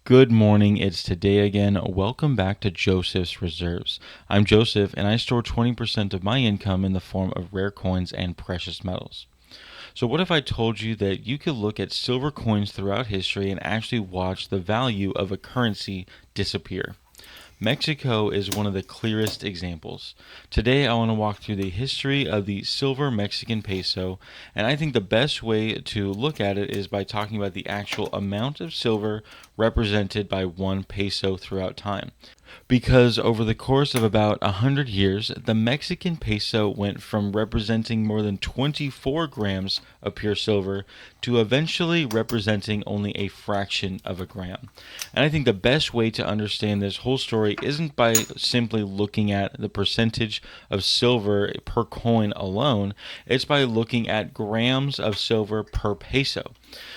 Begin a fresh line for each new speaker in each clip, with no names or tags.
Good morning, it's today again. Welcome back to Joseph's Reserves. I'm Joseph and I store 20% of my income in the form of rare coins and precious metals. So what if I told you that you could look at silver coins throughout history and actually watch the value of a currency disappear? Mexico is one of the clearest examples. Today I want to walk through the history of the silver Mexican peso, and I think the best way to look at it is by talking about the actual amount of silver represented by one peso throughout time. Because over the course of about 100 years, the Mexican peso went from representing more than 24 grams of pure silver to eventually representing only a fraction of a gram. And I think the best way to understand this whole story isn't by simply looking at the percentage of silver per coin alone, it's by looking at grams of silver per peso.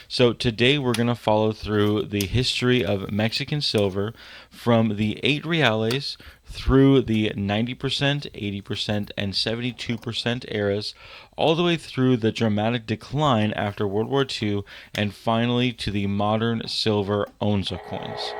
So today we're going to follow through the history of Mexican silver from the 8 reales through the 90%, 80%, and 72% eras, all the way through the dramatic decline after World War II, and finally to the modern silver onza coins.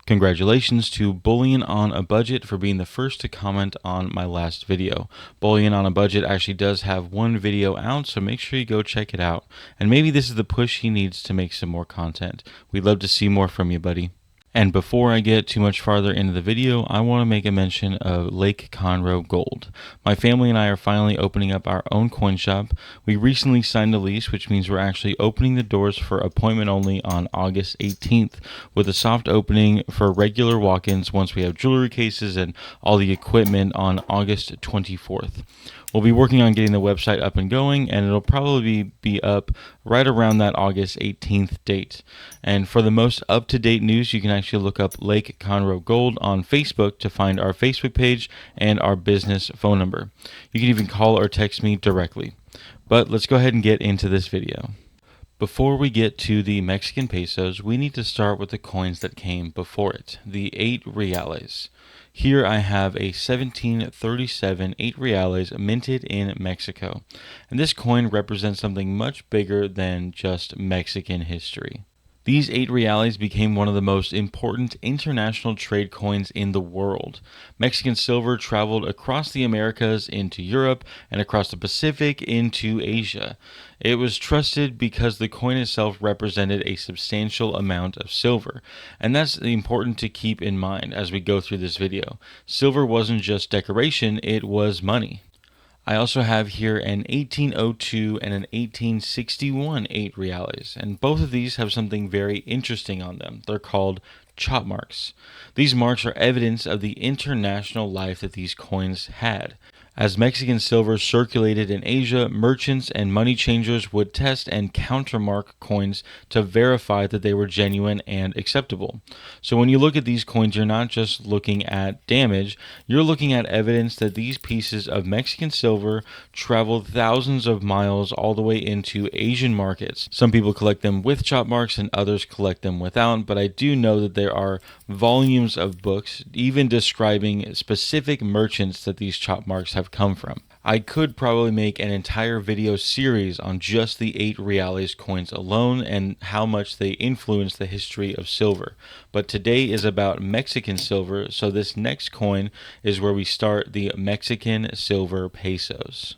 Congratulations to Bullion on a Budget for being the first to comment on my last video. Bullion on a Budget actually does have one video out, so make sure you go check it out. And maybe this is the push he needs to make some more content. We'd love to see more from you, buddy. And before I get too much farther into the video, I want to make a mention of Lake Conroe Gold. My family and I are finally opening up our own coin shop. We recently signed a lease, which means we're actually opening the doors for appointment only on August 18th, with a soft opening for regular walk-ins once we have jewelry cases and all the equipment on August 24th. We'll be working on getting the website up and going, and it'll probably be up right around that August 18th date. And for the most up-to-date news, you can actually look up Lake Conroe Gold on Facebook to find our Facebook page and our business phone number. You can even call or text me directly. But let's go ahead and get into this video. Before we get to the Mexican pesos, we need to start with the coins that came before it, the 8 reales. Here I have a 1737 8 reales minted in Mexico, and this coin represents something much bigger than just Mexican history. These 8 reales became one of the most important international trade coins in the world. Mexican silver traveled across the Americas into Europe and across the Pacific into Asia. It was trusted because the coin itself represented a substantial amount of silver, and that's important to keep in mind as we go through this video. Silver wasn't just decoration, it was money. I also have here an 1802 and an 1861 8 reales, and both of these have something very interesting on them. They're called chop marks. These marks are evidence of the international life that these coins had. As Mexican silver circulated in Asia, merchants and money changers would test and countermark coins to verify that they were genuine and acceptable. So when you look at these coins, you're not just looking at damage, you're looking at evidence that these pieces of Mexican silver traveled thousands of miles all the way into Asian markets. Some people collect them with chop marks and others collect them without, but I do know that there are volumes of books even describing specific merchants that these chop marks have come from. I could probably make an entire video series on just the 8 reales coins alone and how much they influence the history of silver. But today is about Mexican silver, so this next coin is where we start the Mexican silver pesos.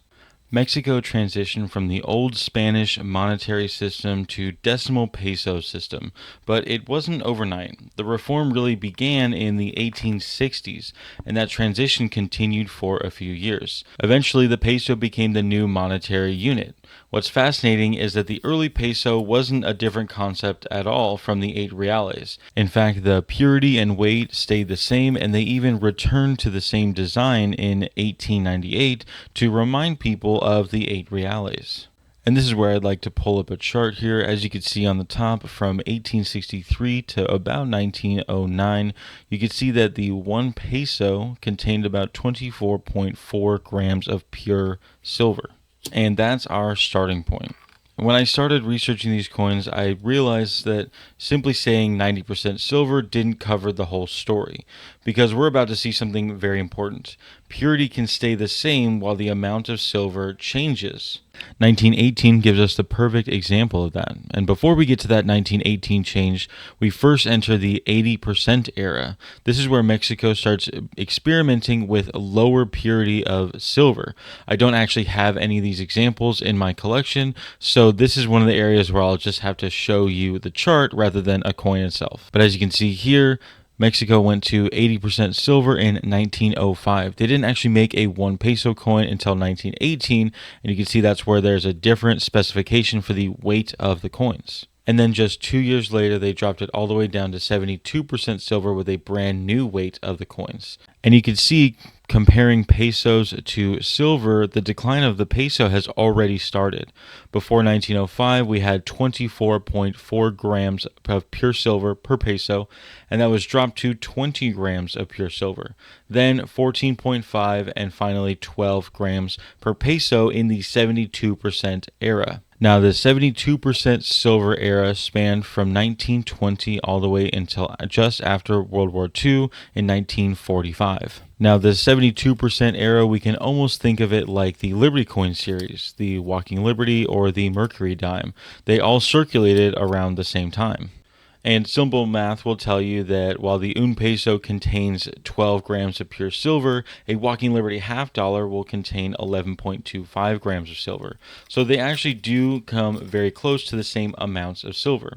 Mexico transitioned from the old Spanish monetary system to decimal peso system, but it wasn't overnight. The reform really began in the 1860s, and that transition continued for a few years. Eventually, the peso became the new monetary unit. What's fascinating is that the early peso wasn't a different concept at all from the 8 reales. In fact, the purity and weight stayed the same, and they even returned to the same design in 1898 to remind people of the 8 reales. And this is where I'd like to pull up a chart here. As you can see on the top, from 1863 to about 1909, you can see that the 1 peso contained about 24.4 grams of pure silver. And that's our starting point. When I started researching these coins, I realized that simply saying 90% silver didn't cover the whole story, because we're about to see something very important. purity can stay the same while the amount of silver changes. 1918 gives us the perfect example of that. And before we get to that 1918 change, we first enter the 80% era. This is where Mexico starts experimenting with lower purity of silver. I don't actually have any of these examples in my collection, so this is one of the areas where I'll just have to show you the chart rather than a coin itself. But as you can see here, Mexico went to 80% silver in 1905. They didn't actually make a 1 peso coin until 1918, and you can see that's where there's a different specification for the weight of the coins. And then just 2 years later, they dropped it all the way down to 72% silver with a brand new weight of the coins. And you can see, comparing pesos to silver, the decline of the peso has already started. Before 1905, we had 24.4 grams of pure silver per peso, and that was dropped to 20 grams of pure silver. Then 14.5, and finally 12 grams per peso in the 72% era. Now, the 72% silver era spanned from 1920 all the way until just after World War II in 1945. Now, the 72% era, we can almost think of it like the Liberty coin series, the Walking Liberty or the Mercury dime. They all circulated around the same time. And simple math will tell you that while the un peso contains 12 grams of pure silver, a Walking Liberty half dollar will contain 11.25 grams of silver. So they actually do come very close to the same amounts of silver.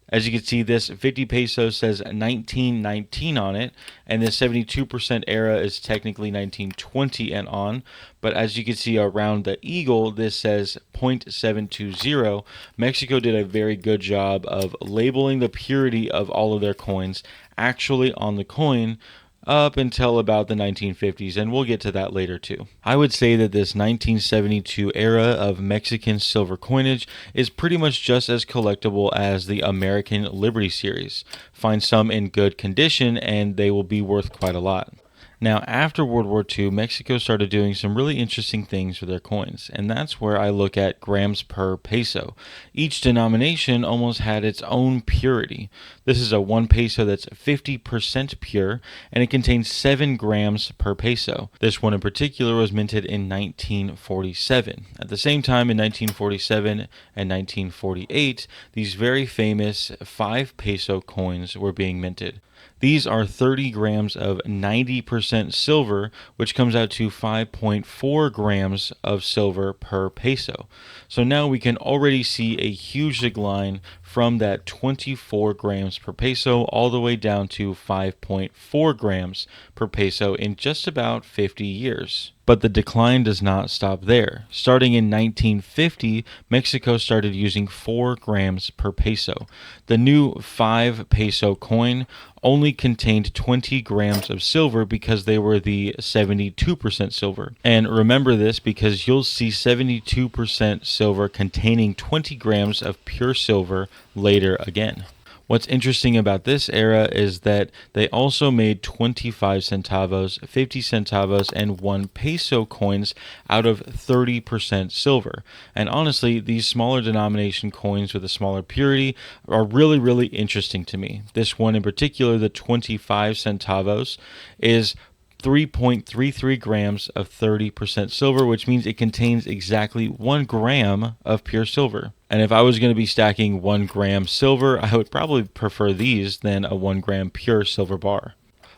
As you can see, this 50 peso says 1919 on it, and this 72% era is technically 1920 and on. But as you can see around the eagle, this says 0.720. Mexico did a very good job of labeling the purity of all of their coins actually on the coin, up until about the 1950s, and we'll get to that later too. I would say that this 1972 era of Mexican silver coinage is pretty much just as collectible as the American Liberty series. Find some in good condition and they will be worth quite a lot. Now, after World War II, Mexico started doing some really interesting things with their coins, and that's where I look at grams per peso. Each denomination almost had its own purity. This is a 1 peso that's 50% pure, and it contains 7 grams per peso. This one in particular was minted in 1947. At the same time, in 1947 and 1948, these very famous 5 peso coins were being minted. These are 30 grams of 90% silver, which comes out to 5.4 grams of silver per peso. So now we can already see a huge decline from that 24 grams per peso all the way down to 5.4 grams per peso in just about 50 years. But the decline does not stop there. Starting in 1950, Mexico started using 4 grams per peso. The new 5 peso coin only contained 20 grams of silver because they were the 72% silver. And remember this because you'll see 72% silver containing 20 grams of pure silver later again. What's interesting about this era is that they also made 25 centavos, 50 centavos, and 1 peso coins out of 30% silver. And honestly, these smaller denomination coins with a smaller purity are really, really interesting to me. This one in particular, the 25 centavos, is 3.33 grams of 30% silver, which means it contains exactly 1 gram of pure silver. And if I was going to be stacking 1 gram silver, I would probably prefer these than a 1 gram pure silver bar.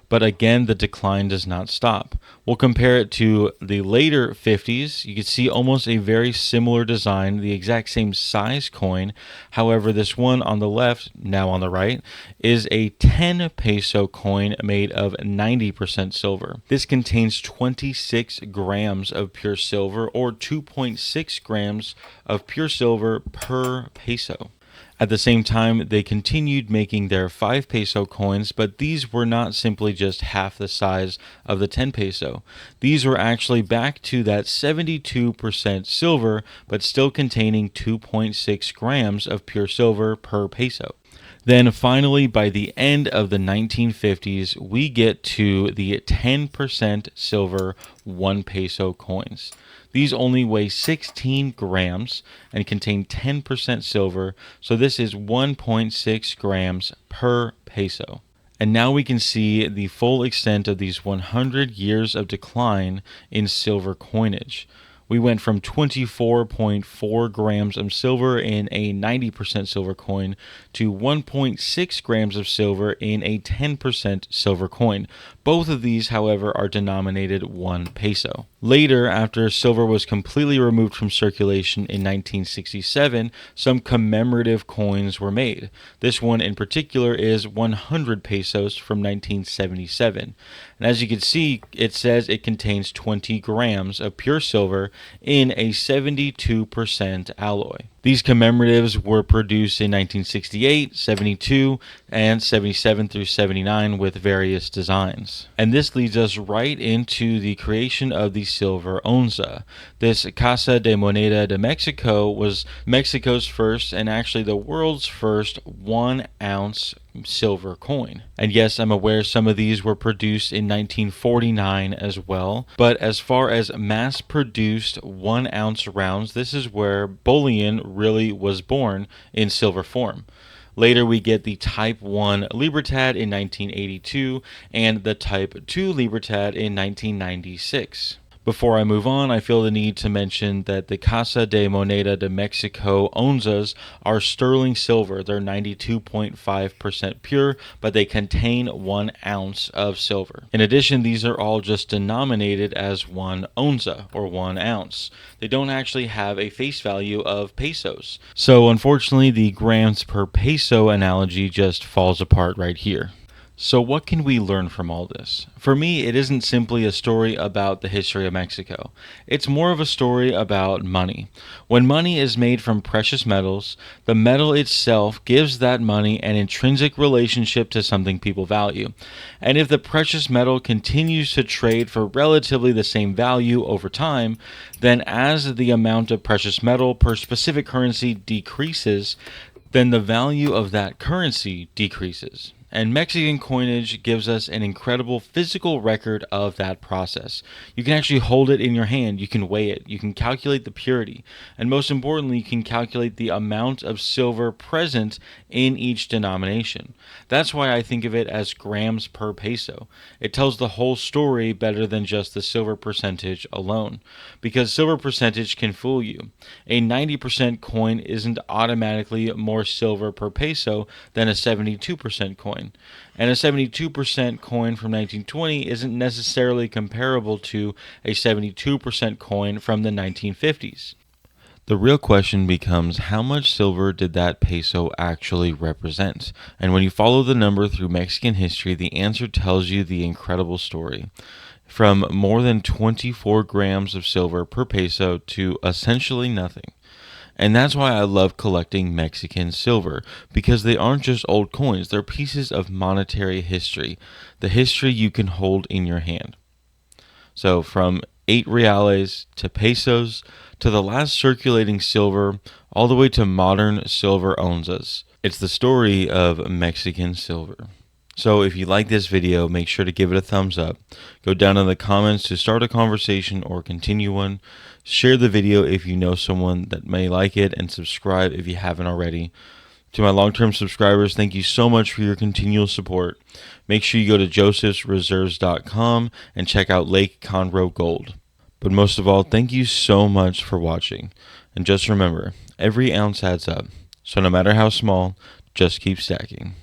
But again, the decline does not stop. We'll compare it to the later 50s. You can see almost a very similar design, the exact same size coin. However, this one on the left, now on the right, is a 10 peso coin made of 90% silver. This contains 26 grams of pure silver, or 2.6 grams of pure silver per peso. At the same time, they continued making their 5 peso coins, but these were not simply just half the size of the 10 peso. These were actually back to that 72% silver, but still containing 2.6 grams of pure silver per peso. Then finally, by the end of the 1950s, we get to the 10% silver 1 peso coins. These only weigh 16 grams and contain 10% silver, so this is 1.6 grams per peso. And now we can see the full extent of these 100 years of decline in silver coinage. We went from 24.4 grams of silver in a 90% silver coin to 1.6 grams of silver in a 10% silver coin. Both of these, however, are denominated 1 peso. Later, after silver was completely removed from circulation in 1967, some commemorative coins were made. This one in particular is 100 pesos from 1977. And as you can see, it says it contains 20 grams of pure silver in a 72% alloy. These commemoratives were produced in 1968, 72, and 77 through 79 with various designs. And this leads us right into the creation of the silver onza. This Casa de Moneda de Mexico was Mexico's first and actually the world's first 1 ounce silver coin. And yes, I'm aware some of these were produced in 1949 as well, but as far as mass-produced 1 ounce rounds, this is where bullion really was born in silver form. Later, we get the Type 1 Libertad in 1982 and the Type 2 Libertad in 1996. Before I move on, I feel the need to mention that the Casa de Moneda de Mexico onzas are sterling silver. They're 92.5% pure, but they contain 1 ounce of silver. In addition, these are all just denominated as 1 onza, or 1 ounce. They don't actually have a face value of pesos. So unfortunately, the grams per peso analogy just falls apart right here. So what can we learn from all this? For me, it isn't simply a story about the history of Mexico. It's more of a story about money. When money is made from precious metals, the metal itself gives that money an intrinsic relationship to something people value. And if the precious metal continues to trade for relatively the same value over time, then as the amount of precious metal per specific currency decreases, then the value of that currency decreases. And Mexican coinage gives us an incredible physical record of that process. You can actually hold it in your hand, you can weigh it, you can calculate the purity, and most importantly, you can calculate the amount of silver present in each denomination. That's why I think of it as grams per peso. It tells the whole story better than just the silver percentage alone, because silver percentage can fool you. A 90% coin isn't automatically more silver per peso than a 72% coin. And a 72% coin from 1920 isn't necessarily comparable to a 72% coin from the 1950s. The real question becomes, how much silver did that peso actually represent? And when you follow the number through Mexican history, the answer tells you the incredible story. From more than 24 grams of silver per peso to essentially nothing. And that's why I love collecting Mexican silver, because they aren't just old coins, they're pieces of monetary history, the history you can hold in your hand. So from 8 reales to pesos to the last circulating silver, all the way to modern silver onzas. It's the story of Mexican silver. So if you like this video, make sure to give it a thumbs up. Go down in the comments to start a conversation or continue one. Share the video if you know someone that may like it, and subscribe if you haven't already. To my long-term subscribers, thank you so much for your continual support. Make sure you go to josephsreserves.com and check out Lake Conroe Gold. But most of all, thank you so much for watching. And just remember, every ounce adds up. So no matter how small, just keep stacking.